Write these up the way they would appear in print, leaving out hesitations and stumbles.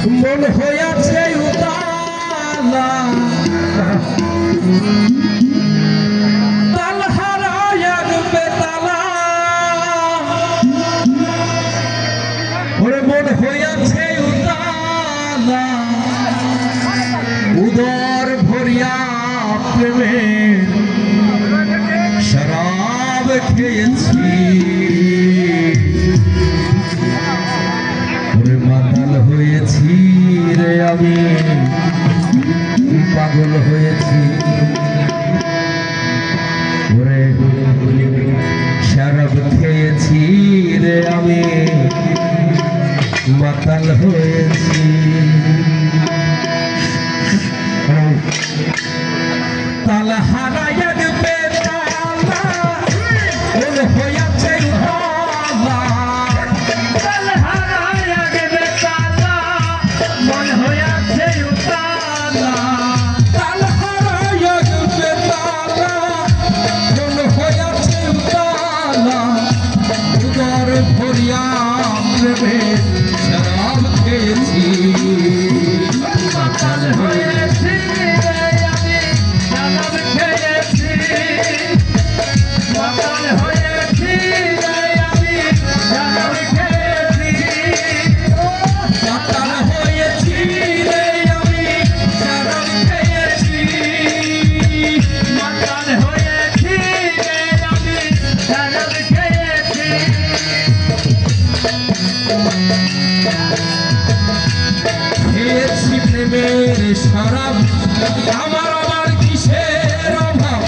মন হইয়াছে উতালা তাল হারায় বেতালা ওরে মন হইয়াছে উতালা উদর ভরিয়া প্রেমের শরাব খেয়েছি ওরে মাতাল হয়েছি রে আমি পাগল হয়েছি ওরে শরাব খেয়েছি রে আমি মাতাল হয়েছি তাল হারায় বেতালা মন হইয়াছে উতালা তাল হারায় বেতালা মন হইয়াছে উতালা তাল হারায় বেতালা মন হইয়াছে উতালা উদর ভরিয়া প্রেমের শরাব খেয়েছি মাতাল হয়েছি শরাব আমার আমার কিসের অভাব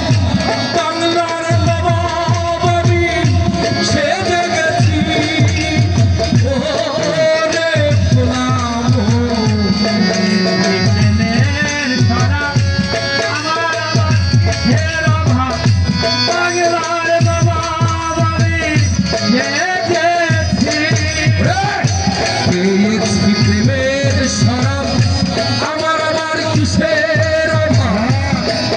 বাংলার নবাব আমি সেজে গেছি ওরে গোলাম শরাব আমার আমার কিসের অভাব বাংলার নবাব আমি সেজেছি পেয়েছি প্রেমের শরাব আমার আমার কিসের অভাব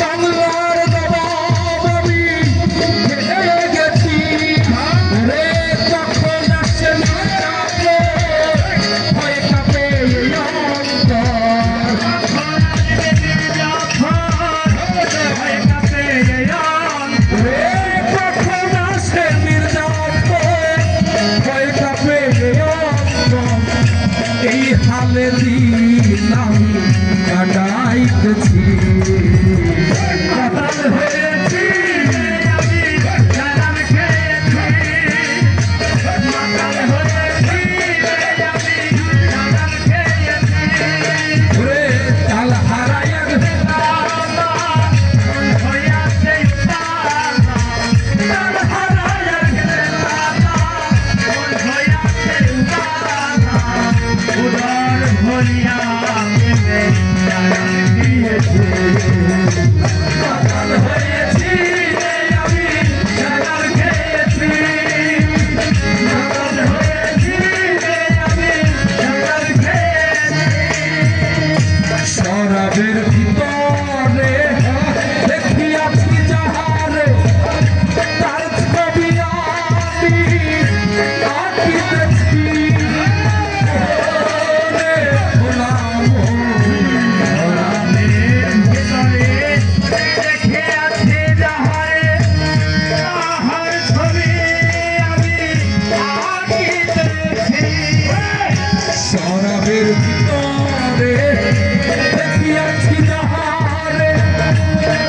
বাংলার নবাব আমি হেরে গেছি রে কখন আসে ভয় কাঁপে রে কখন আসে ভয় কাঁপে এই হালে দিন আমি কাটাইতেছি মাতাল হয়েছি আমি শরাব খেয়েছি মাতাল হয়েছি আমি শরাব খেয়েছি ওরে তাল হারায় বেতালা মন হইয়াছে উতালা তাল হারায় বেতালা মন হইয়াছে উতালা উদর ভরিয়া প্রেমের শরাব খেয়েছি মাতাল হয়েছি আমি শরাব খেয়েছি মাতাল হয়েছি আমি শরাব খেয়েছি শরাবের ভিতরে দেখিয়াছি যাহারে তার ছবি আমি আঁকিতেছি শরাবের ভিতরে দেখিয়াছি যাহারে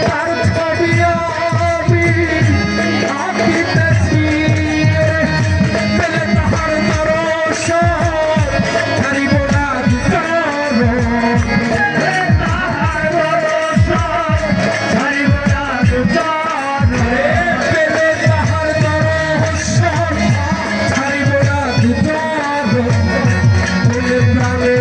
তার ছবি আমি আঁকিতেছি পেলে তাহার দর্শন ছাড়িব না দুচরণ তাহার দর্শন ছাড়িব না দুচরণ পেলে তাহার দর্শন ছাড়িব না দুচরণ প্রাণে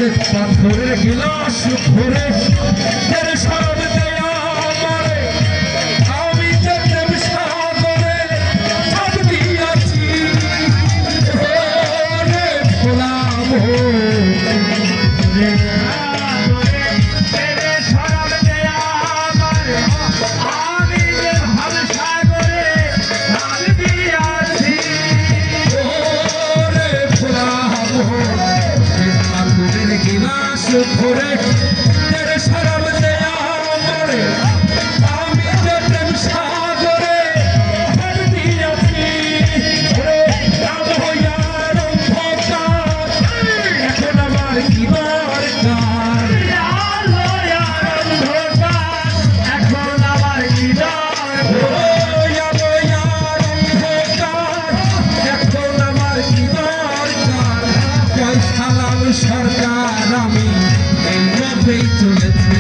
শ্বেত পাথরের গিলাস ভরে তেরে শরব দেয়া আমারে আমি যে প্রেম সাগরে ঝাঁপ দিয়াছি রে গোলাম রে তেরে শরব দেয়া আমারে আমি যে ভাব সাগরে ঝাঁপ দিয়াছি রে গোলাম পাথরের গিলাস ভরে তেরে শরব দেয়া আমারে আমি যে প্রেম সাগরে ঝাঁপ দিয়াছি রে রাম হইয়ার অন্ধকার এখন আমার কি দরকার আলো আর অন্ধকার এখন আমার কি দরকার সরকার আমি এই পথেই চলেছি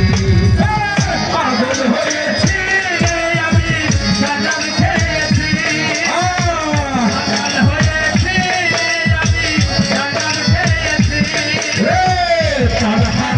পাগল হয়েছি রে আমি গাজাল খেয়েছি গাজাল হয়েছি রে আমি গাজাল খেয়েছি তার